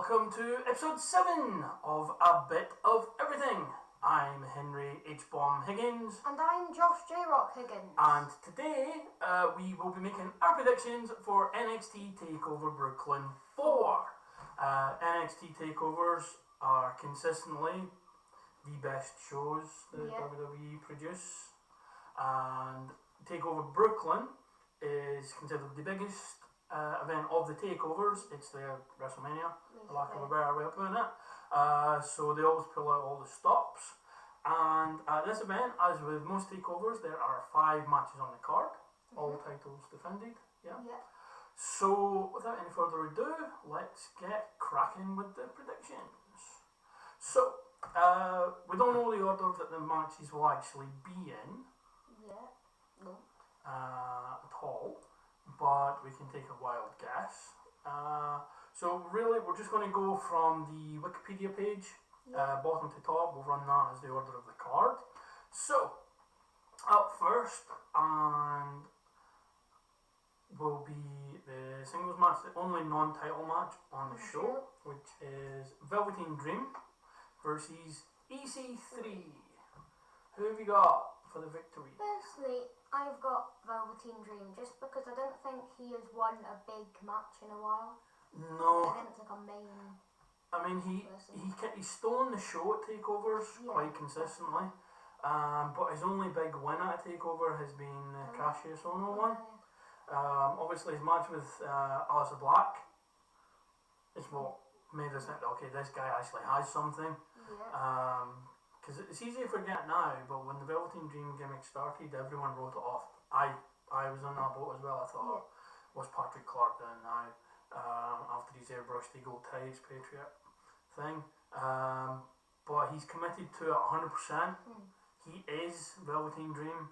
welcome to episode 7 of A Bit of Everything. I'm Henry H-Bomb Higgins. And I'm Josh J-Rock Higgins. And today we will be making our predictions for NXT Takeover Brooklyn 4. NXT Takeovers are consistently the best shows that WWE produce. And Takeover Brooklyn is considered the biggest event of the takeovers. It's their WrestleMania, for lack of a better way of putting it. So they always pull out all the stops. And at this event, as with most takeovers, there are 5 matches on the card, all titles defended. Yeah. So without any further ado, let's get cracking with the predictions. So we don't know the order that the matches will actually be in. At all. But we can take a wild guess. So really, we're just going to go from the Wikipedia page, bottom to top. We'll run that as the order of the card. So, up first, and will be the singles match, the only non-title match on the show, which is Velveteen Dream versus EC3. Who have you got for the victory? Firstly, I've got Velveteen Dream just because I don't think he has won a big match in a while. No. Against like a main. I mean, he's stolen the show at takeovers quite consistently, but his only big win at a takeover has been the Cassius Ohno one. Obviously, his match with Aleister Black is what made us think, okay, this guy actually has something. Because it's easy to forget now, but when the Velveteen Dream gimmick started, everyone wrote it off. I was on that boat as well. I thought, what's Patrick Clark doing now? After his airbrushed Eagle Tides Patriot thing. But he's committed to it 100%. He is Velveteen Dream,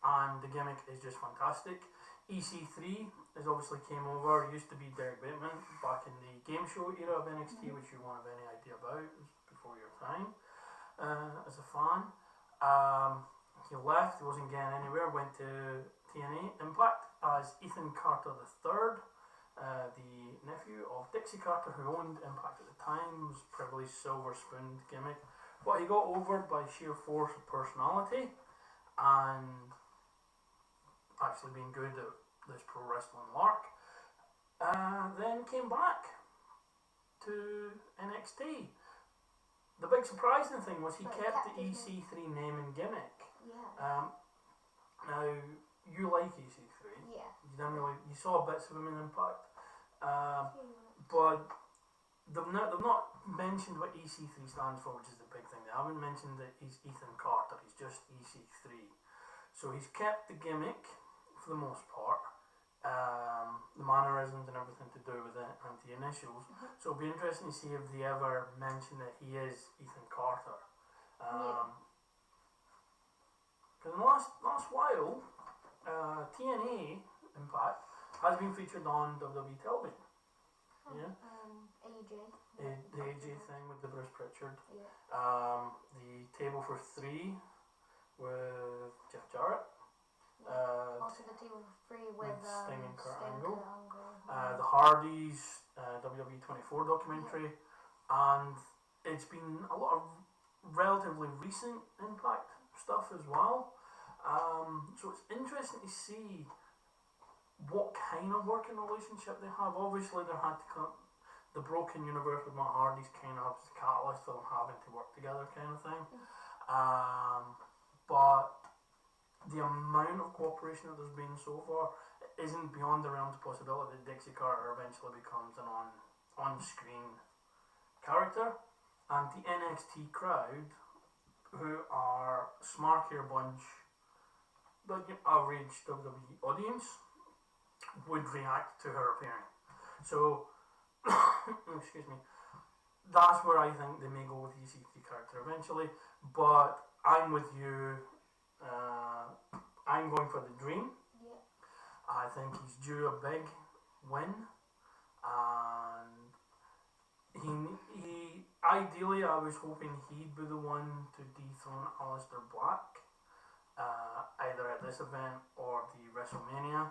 and the gimmick is just fantastic. EC3 has obviously came over. Used to be Derek Bateman back in the game show era of NXT, which you won't have any idea about. It was before your time. As a fan, he left. He wasn't getting anywhere. Went to TNA Impact as Ethan Carter III, the nephew of Dixie Carter, who owned Impact at the time. Was privileged silver spoon gimmick, but he got over by sheer force of personality and actually being good at this pro wrestling lark. Then came back to NXT. The big surprising thing was he kept the EC3 name and gimmick. Now, you like EC3. You didn't really, you saw bits of him in Impact. But they've not mentioned what EC3 stands for, which is the big thing. They haven't mentioned that he's Ethan Carter, he's just EC3. So he's kept the gimmick for the most part. The mannerisms and everything to do with it, and the initials. So it'll be interesting to see if they ever mention that he is Ethan Carter. Because in the last while, TNA Impact has been featured on WWE television. AJ. The AJ thing with the Bruce Pritchard. The Table for 3 with Jeff Jarrett. Also the Table for 3 with Sting and Kurt Angle. The Hardys WWE 24 documentary, and it's been a lot of relatively recent Impact stuff as well. So it's interesting to see what kind of working relationship they have. Obviously, there had to come the broken universe with Matt Hardy's kind of the catalyst for them having to work together, kind of thing. But the amount of cooperation that there's been so far isn't beyond the realms of possibility that Dixie Carter eventually becomes an on-screen character. And the NXT crowd, who are a smarkier bunch than your average WWE audience, would react to her appearing. So, excuse me, that's where I think they may go with the EC3 character eventually. But I'm with you. I'm going for the Dream. I think he's due a big win, and he ideally I was hoping he'd be the one to dethrone Aleister Black, either at this event or the WrestleMania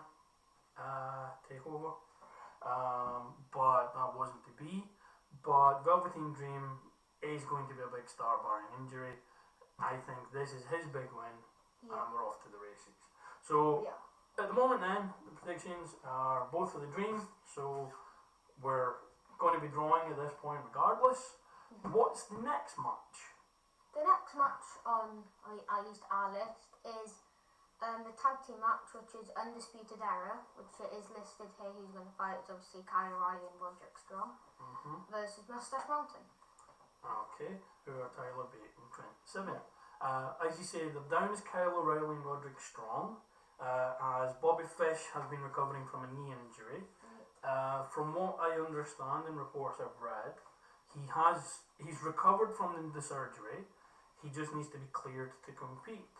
takeover, but that wasn't to be. But but Velveteen Dream is going to be a big star barring injury. I think this is his big win, and we're off to the races. So at the moment then, the predictions are both for the Dream, so we're going to be drawing at this point regardless. What's the next match? The next match on I used our list is the tag team match, which is Undisputed Era, which is listed here. Who's going to fight? It's obviously Kyle O'Reilly and Roderick Strong versus Mustache Mountain. Okay, who are Tyler Bate and Trent Seven. As you say, the down is Kyle O'Reilly and Roderick Strong, as Bobby Fish has been recovering from a knee injury. From what I understand in reports I've read, he's recovered from the surgery. He just needs to be cleared to compete.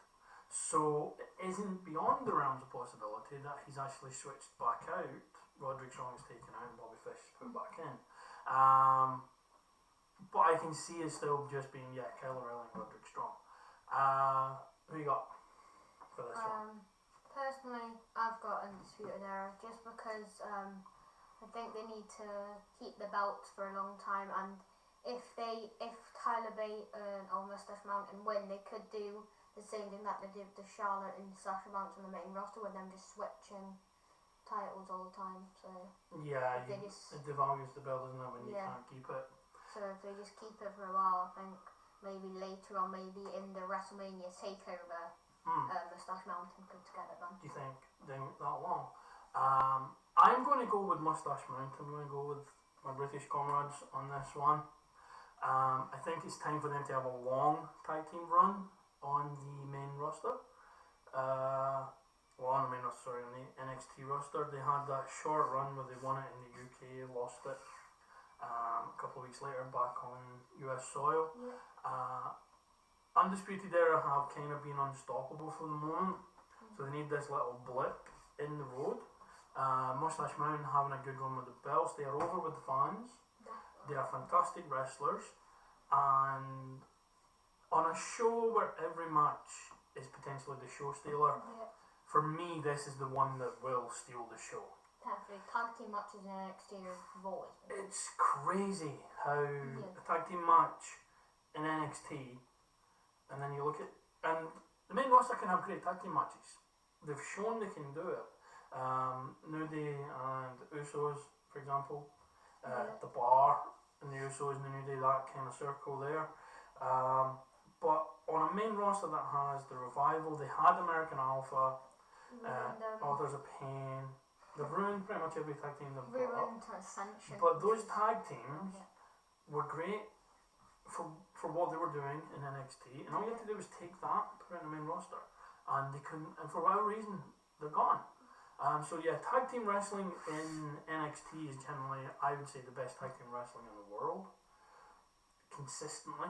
So it isn't beyond the realms of possibility that he's actually switched back out. Roderick Strong is taken out and Bobby Fish is put back in. But I can see it still just being Kyle O'Reilly and Roderick Strong. Who you got for this one? Personally, I've got Undisputed Era just because I think they need to keep the belts for a long time, and if Tyler Bate or Mustache Mountain win, they could do the same thing that they did to Charlotte and Sasha Banks on the main roster, with them just switching titles all the time. So it devalues the belt, doesn't it, when you can't keep it. So if they just keep it for a while, I think maybe later on, maybe in the WrestleMania Takeover, Mustache Mountain could get it done. Do you think they went that long? I'm going to go with Mustache Mountain. I'm going to go with my British comrades on this one. I think it's time for them to have a long tag team run on the main roster. On the NXT roster. They had that short run where they won it in the UK, lost it a couple of weeks later back on US soil. Undisputed Era have kind of been unstoppable for the moment, so they need this little blip in the road. Mustache Mountain having a good run with the belts. They are over with the fans. They are fantastic wrestlers, and on a show where every match is potentially the show stealer, for me this is the one that will steal the show. Definitely. Tag team matches in NXT have always been. It's crazy how a tag team match in NXT, and then you look at, and the main roster can have great tag team matches. They've shown they can do it. New Day and Usos, for example, the Bar and the Usos and the New Day, that kind of circle there. But on a main roster that has the Revival, they had American Alpha, Authors of Pain. They've ruined pretty much every tag team they've got. But those tag teams were great for what they were doing in NXT, and all you had to do was take that, put it in the main roster, and they couldn't. And for whatever reason, they're gone. Tag team wrestling in NXT is generally, I would say, the best tag team wrestling in the world. Consistently.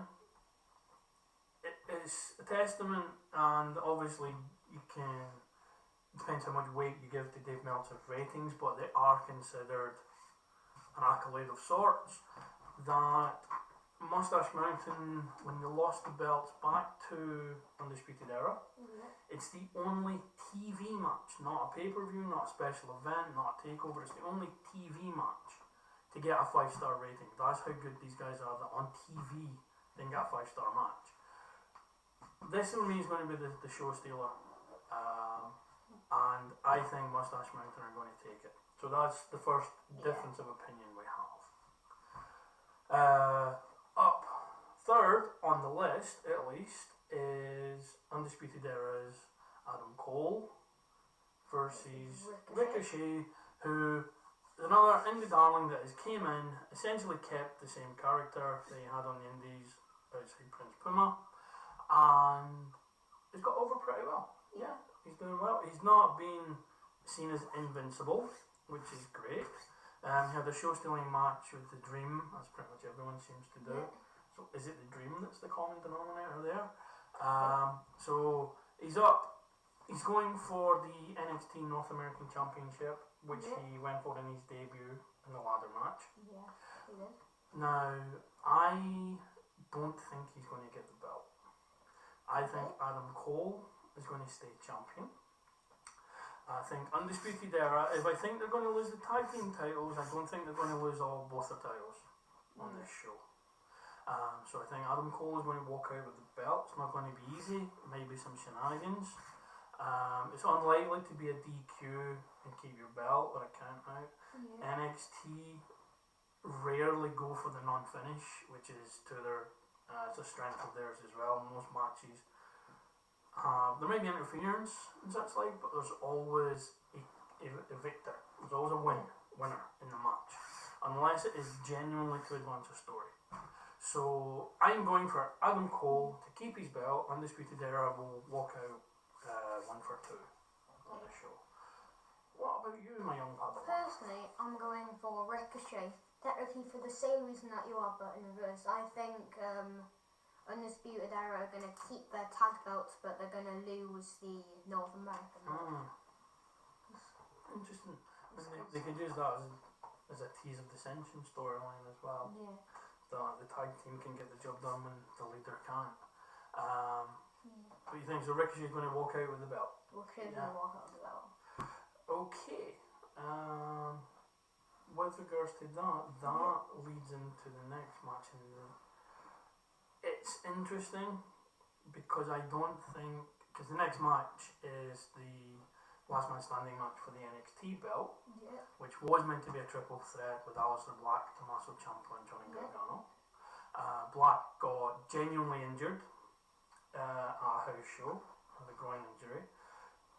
It is a testament, and obviously you can, it depends how much weight you give to Dave Meltzer's ratings, but they are considered an accolade of sorts. That Mustache Mountain, when they lost the belts back to Undisputed Era, it's the only TV match, not a pay-per-view, not a special event, not a takeover, it's the only TV match to get a 5-star rating. That's how good these guys are, that on TV they can get a 5-star match. This for me is going to be the show stealer, and I think Mustache Mountain are going to take it. So that's the first difference of opinion we have. Up third on the list, at least, is Undisputed Era's Adam Cole versus Ricochet, who is another indie darling that has came in, essentially kept the same character that he had on the indies outside Prince Puma, and he's got over pretty well. Yeah, he's doing well. He's not been seen as invincible, which is great. He had a show-stealing match with the Dream, as pretty much everyone seems to do. So is it the Dream that's the common denominator there? So he's up. He's going for the NXT North American Championship, which he went for in his debut in the ladder match. Yeah, he did. Now, I don't think he's going to get the belt. I think Adam Cole is going to stay champion. I think Undisputed Era, if I think they're going to lose the tag team titles, I don't think they're going to lose both the titles. on this show. So I think Adam Cole is going to walk out with the belt. It's not going to be easy. Maybe some shenanigans. It's unlikely to be a DQ and keep your belt or a count out. Yeah. NXT rarely go for the non-finish, which is to their it's a strength of theirs as well. Most matches there may be interference and such like, but there's always a victor. There's always a winner in the match, unless it is genuinely to advance a story. So I'm going for Adam Cole to keep his belt. Undisputed Era will walk out 1 for 2 on the show. What about you, my young Padawan? Personally, I'm going for Ricochet. Technically for the same reason that you are, but in reverse. I think Undisputed Era are going to keep their tag belts, but they're going to lose the North American belt. Interesting. They could use that as a tease of dissension storyline as well. Yeah. The tag team can get the job done when the leader can't. What do you think? So Ricochet's going to walk out with the belt? Ricochet's going to walk out with the belt. Okay. With regards to that leads into the next match. It's interesting because I don't think... Because the next match is the last man standing match for the NXT belt, which was meant to be a triple threat with Aleister Black, Tommaso Ciampa and Johnny Gargano. Black got genuinely injured at a house show with a groin injury.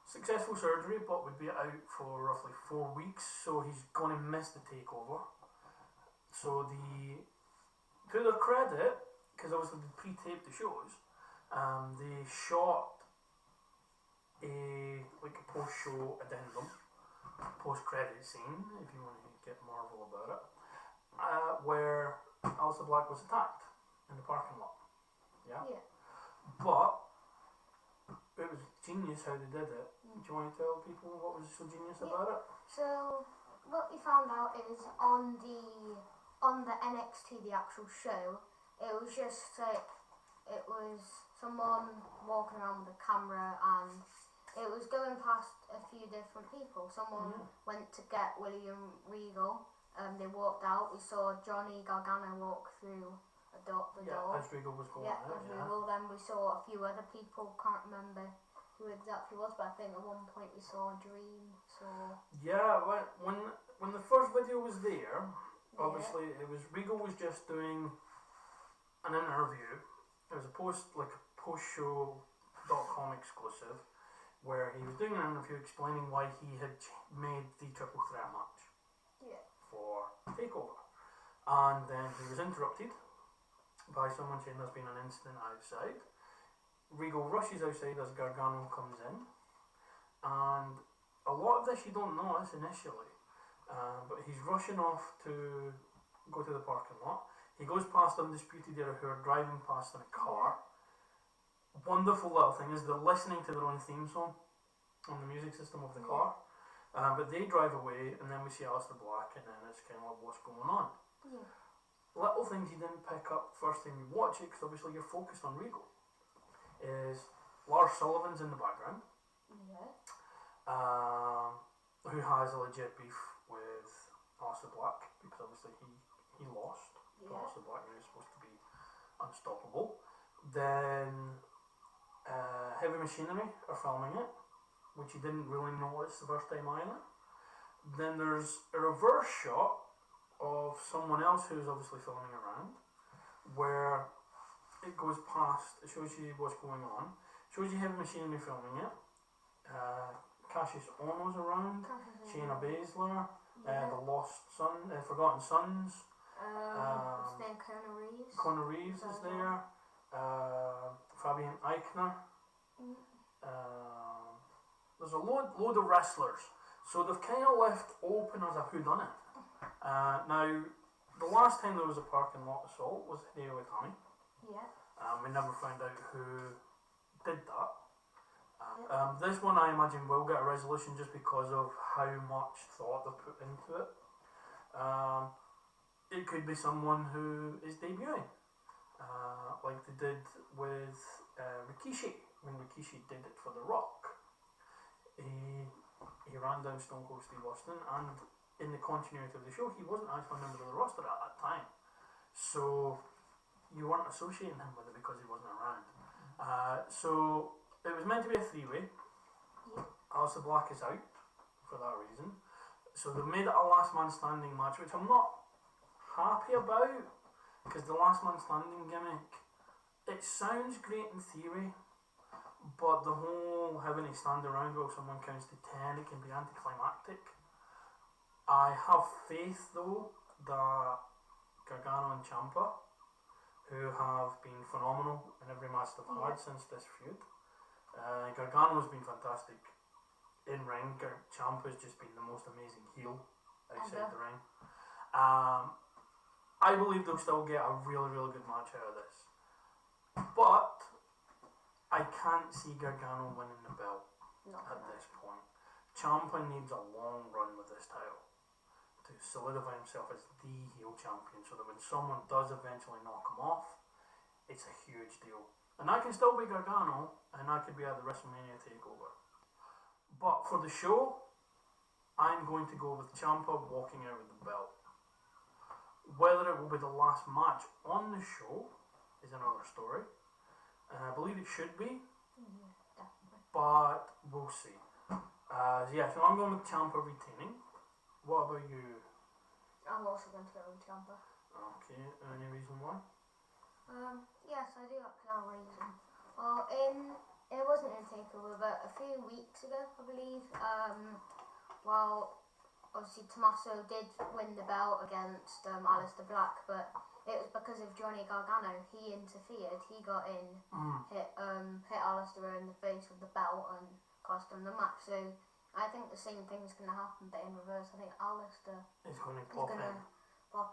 Successful surgery, but would be out for roughly 4 weeks, so he's going to miss the takeover. So to their credit, because obviously they pre-taped the shows, they shot a post-show addendum, post-credit scene, if you want to get Marvel about it, where Aleister Black was attacked in the parking lot. Yeah. But it was genius how they did it. Do you want to tell people what was so genius about it? So what we found out is on the NXT, the actual show, it was just it was someone walking around with a camera and it was going past a few different people. Someone went to get William Regal. They walked out. We saw Johnny Gargano walk through the door. As Regal was going out. Regal. Then we saw a few other people. Can't remember who exactly was, but I think at one point we saw Dream. When the first video was there, obviously it was Regal was just doing an interview. It was a post-show.com exclusive, where he was doing an interview explaining why he had made the triple threat match for Takeover. And then he was interrupted by someone saying there's been an incident outside. Regal rushes outside as Gargano comes in, and a lot of this you don't notice initially, but he's rushing off to go to the parking lot. He goes past Undisputed Era, who are driving past in a car. Wonderful little thing is they're listening to their own theme song on the music system of the car, but they drive away, and then we see Aleister Black, and then it's kind of like what's going on. Little things you didn't pick up first time you watch it, because obviously you're focused on Regal, is Lars Sullivan's in the background, who has a legit beef with Aleister Black, because obviously he lost. Aleister Black is supposed to be unstoppable. Then Heavy Machinery are filming it, which you didn't really notice the first time either. Then there's a reverse shot of someone else who's obviously filming around, where it goes past, it shows you what's going on, shows you Heavy Machinery filming it, Cassius Ohno's around, Shayna Baszler, the Lost Son, Forgotten Sons, Conor Reeves is there, Fabian Eichner. There's a load of wrestlers, so they've kind of left open as a whodunit. Now, the last time there was a parking lot assault was Hideo Itami. We never found out who did that. This one I imagine will get a resolution just because of how much thought they've put into it. It could be someone who is debuting, like they did with Rikishi, when Rikishi did it for The Rock. He ran down Stone Cold Steve Austin, and in the continuity of the show, he wasn't actually a member of the roster at that time. So you weren't associating him with it because he wasn't around. So it was meant to be a three-way. Yeah. Alistair Black is out for that reason. So they've made it a last man standing match, which I'm not happy about, because the last man standing gimmick, it sounds great in theory, but the whole having to stand around while someone counts to 10, it can be anticlimactic. I have faith though that Gargano and Ciampa, who have been phenomenal in every match they've had since this feud. Gargano has been fantastic in ring. Ciampa's just been the most amazing heel outside the ring. I believe they'll still get a really, really good match out of this. But I can't see Gargano winning the belt at this point. Ciampa needs a long run with this title to solidify himself as the heel champion, so that when someone does eventually knock him off, it's a huge deal. And that can still be Gargano, and that could be at the WrestleMania Takeover. But for the show, I'm going to go with Ciampa walking out with the belt. Whether it will be the last match on the show is another story. I believe it should be, but we'll see. So I'm going with Ciampa retaining. What about you? I'm also going to go with Ciampa. Okay, any reason why? Yes, I do have a reason. Well, it wasn't in Takeover, but a few weeks ago, I believe, obviously Tommaso did win the belt against Alistair Black, but it was because of Johnny Gargano. He interfered, he got in, hit Alistair in the face with the belt and cost him the match. So I think the same thing is going to happen, but in reverse. I think Alistair is going to pop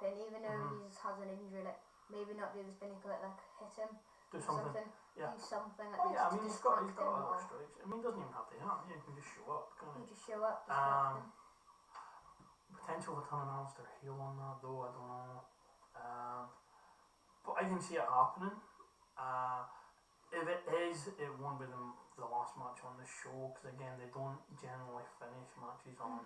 in, even though he has an injury, like maybe not do the spinning cut, like hit him. Do something. Yeah. Do something at least. Yeah, I mean, he's got other strikes. I mean, he doesn't even have to hit. Yeah, he can just show up, can't he? Just show up. Potential for turning Alistair heel on that, though, I don't know. But I can see it happening. If it is, it won't be the last match on the show, because again, they don't generally finish matches on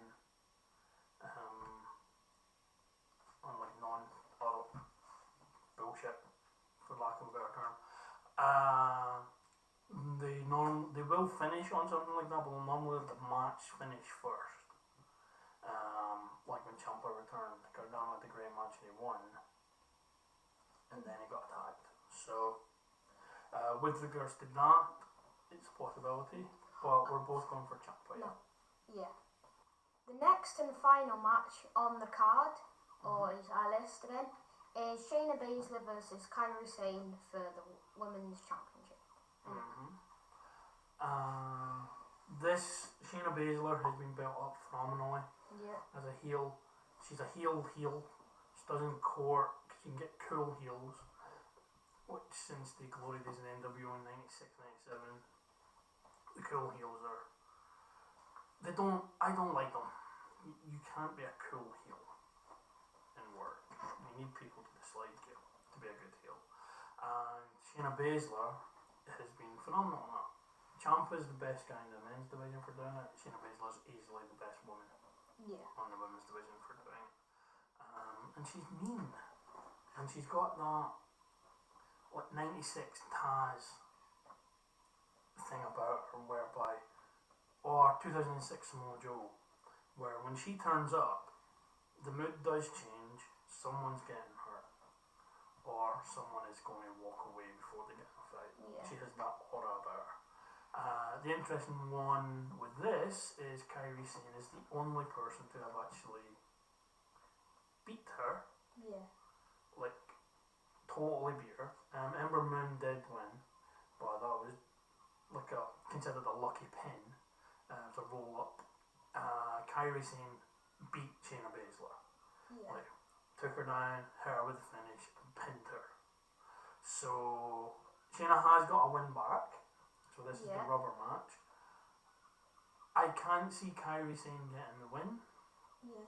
like non-adult bullshit, for lack of a better term. They will finish on something like that, but they'll normally let the match finish first. Like when Ciampa returned, Gargano had the great match and he won, and then he got attacked. So, with regards to that, it's a possibility, but we're both going for Ciampa. Yeah. The next and final match on the card, or is our list again, is Shayna Baszler versus Kairi Sane for the Women's Championship. This Shayna Baszler has been built up phenomenally. Yeah. As a heel, she's a heel. She doesn't court. She can get cool heels, which since the glory days of the NWO in 96, 97, the cool heels are. I don't like them. You can't be a cool heel in work. You need people to dislike you to be a good heel. And Shayna Baszler has been phenomenal on that. Ciampa's the best guy in the men's division for doing it. Shayna Baszler's easily the best woman on the women's division for doing it. And she's mean. And she's got that 96 Taz thing about her, whereby, or 2006 Samoa Joe, where when she turns up, the mood does change, someone's getting hurt, or someone is going to walk away before they get in a fight. Yeah. She has that aura about her. The interesting one with this is Kairi Sane is the only person to have actually beat her. Yeah. Like, totally beat her. Ember Moon did win, but that was like considered a lucky pin. To roll up. Kairi Sane beat Shayna Baszler. Yeah. Like, took her down, hit her with the finish, and pinned her. So Shayna has got a win back. So this is the rubber match. I can't see Kairi Sane getting the win. Yeah.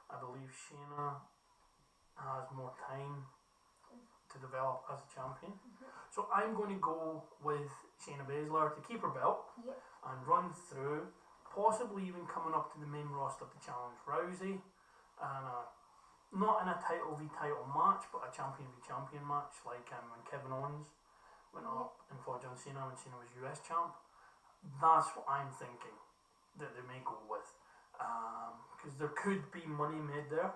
I believe Shayna has more time to develop as a champion. So I'm going to go with Shayna Baszler to keep her belt and run through, possibly even coming up to the main roster to challenge Rousey, and not in a title v title match, but a champion v champion match, like when Kevin Owens went up and fought John Cena when Cena was US champ. That's what I'm thinking that they may go with, because there could be money made there,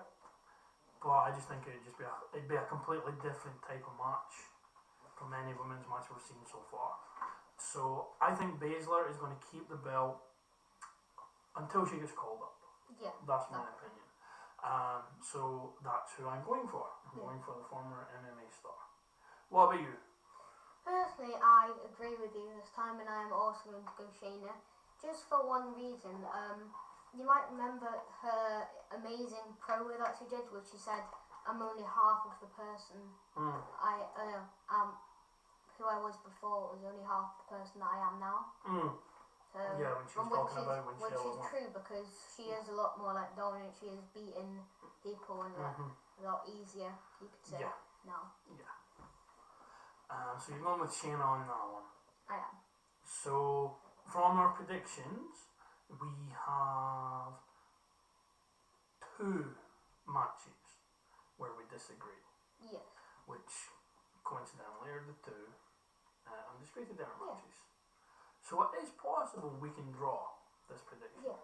but I just think it'd be a completely different type of match from any women's match we've seen so far. So I think Baszler is going to keep the belt until she gets called up. Yeah. That's my opinion. So that's who I'm going for. I'm going for the former MMA star. What about you? Personally, I agree with you this time, and I am also going to go Shayna. Just for one reason. You might remember her amazing promo that she did, which she said, "I'm only half of the person who I was before was only half the person that I am now." So, yeah, when she was talking about when which is true, because she is a lot more like dominant. She is beating people and a lot easier, you could say, now. Yeah. So you're going with Shayna on that one. I am. So from our predictions, we have 2 matches where we disagree. Yes. Which coincidentally are the 2 undisputed era matches. So it is possible we can draw this prediction. Yeah.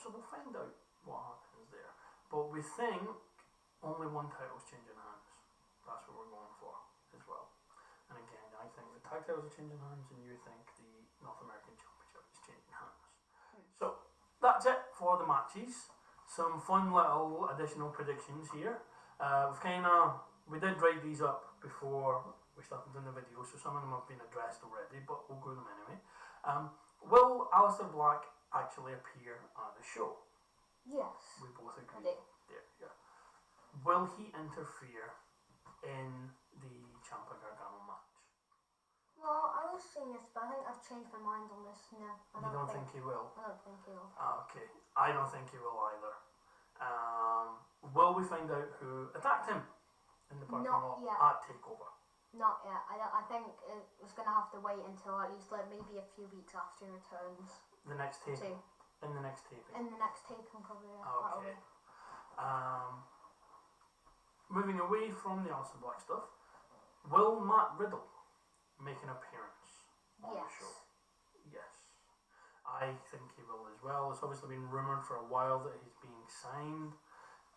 So we'll find out what happens there. But we think only one title's changing hands. That's what we're going for as well. And again, I think the tag titles are changing hands, and you think the North American Championship is changing hands. So that's it for the matches. Some fun little additional predictions here. We did write these up before we started doing the video, so some of them have been addressed already, but we'll go them anyway. Will Aleister Black actually appear at the show? Yes. We both agree. There, yeah. Will he interfere in the Ciampa Gargano match? Well, I was saying this, but I think I've changed my mind on this. No, I don't think he will? I don't think he will. Okay, I don't think he will either. Will we find out who attacked him in the parking lot at Takeover? Not yet. I think it's going to have to wait until at least like maybe a few weeks after he returns. The next taping? In the next taping? In the next taping, probably. Okay. Moving away from the Aleister Black stuff, will Matt Riddle make an appearance on the show? Yes. I think he will as well. It's obviously been rumoured for a while that he's being signed.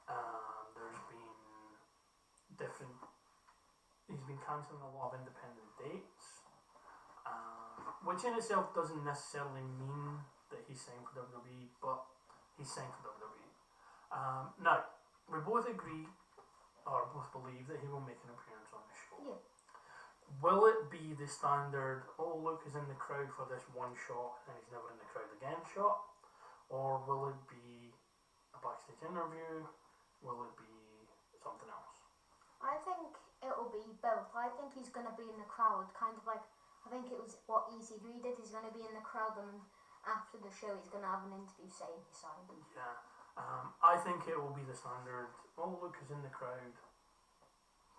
There's been he's been cancelling a lot of independent dates, which in itself doesn't necessarily mean that he's signed for WWE, but he's signed for WWE. Now, we both agree, or both believe, that he will make an appearance on the show. Yeah. Will it be the standard, oh look, he's in the crowd for this one shot and he's never in the crowd again shot? Or will it be a backstage interview? Will it be something else? I think it'll be both. I think he's going to be in the crowd, kind of like, I think it was what EC3 did. He's going to be in the crowd, and after the show he's going to have an interview saying he signed. Yeah. I think it will be the standard, oh look, he's in the crowd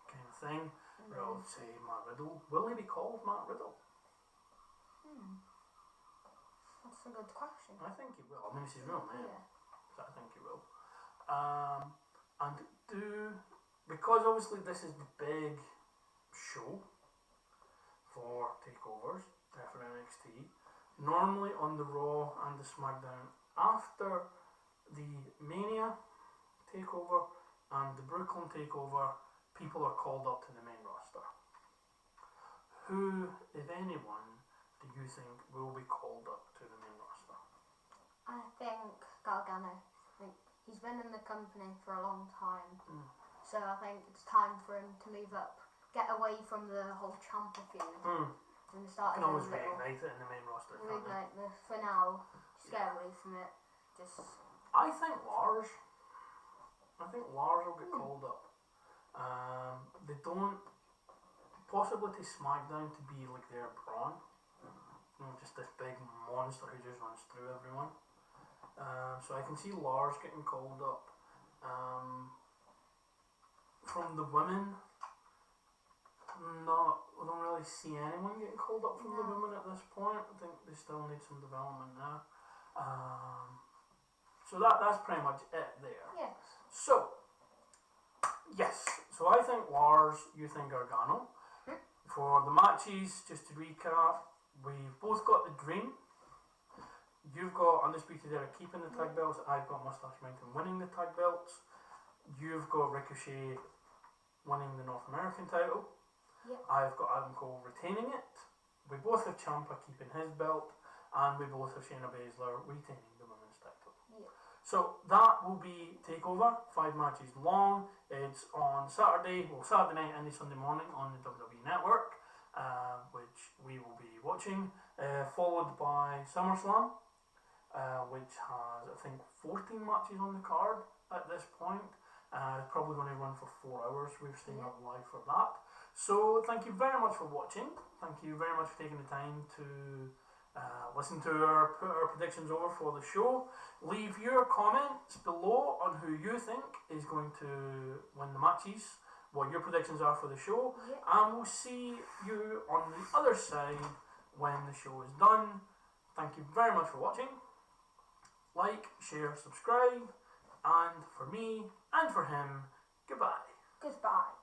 kind of thing. Where I'll say Matt Riddle. Will he be called Matt Riddle? That's a good question. I think he will. I mean, it's his real name. Yeah. So I think he will. Because obviously this is the big show for takeovers for NXT, normally on the Raw and the SmackDown after the Mania takeover and the Brooklyn takeover, people are called up to the main roster. Who, if anyone, do you think will be called up to the main roster? I think Gargano. He's been in the company for a long time, so I think it's time for him to move up, get away from the whole Ciampa feud, and start. You can always reignite it in the main roster. Reignite for now. Just get away from it. I think Lars will get called up. They don't, possibly to SmackDown to be like their Braun, just this big monster who just runs through everyone. So I can see Lars getting called up. From the women, I don't really see anyone getting called up from the women at this point. I think they still need some development there. So that's pretty much it there. Yes. So, yes. So I think Lars, you think Gargano. For the matches, just to recap, we've both got the Dream. You've got Undisputed Era keeping the tag belts. I've got Mustache Mountain winning the tag belts. You've got Ricochet winning the North American title. Yep. I've got Adam Cole retaining it. We both have Ciampa keeping his belt. And we both have Shayna Baszler retaining the women's title. Yep. So that will be Takeover, 5 matches long. It's on Saturday night and Sunday morning on the WWE Network, which we will be watching, followed by SummerSlam, which has, I think, 14 matches on the card at this point. It's probably going to run for 4 hours. We've stayed up live for that. So thank you very much for watching. Thank you very much for taking the time to listen to put our predictions over for the show. Leave your comments below on who you think is going to win the matches, what your predictions are for the show, and we'll see you on the other side when the show is done. Thank you very much for watching. Like, share, subscribe, and for me and for him, goodbye. Goodbye.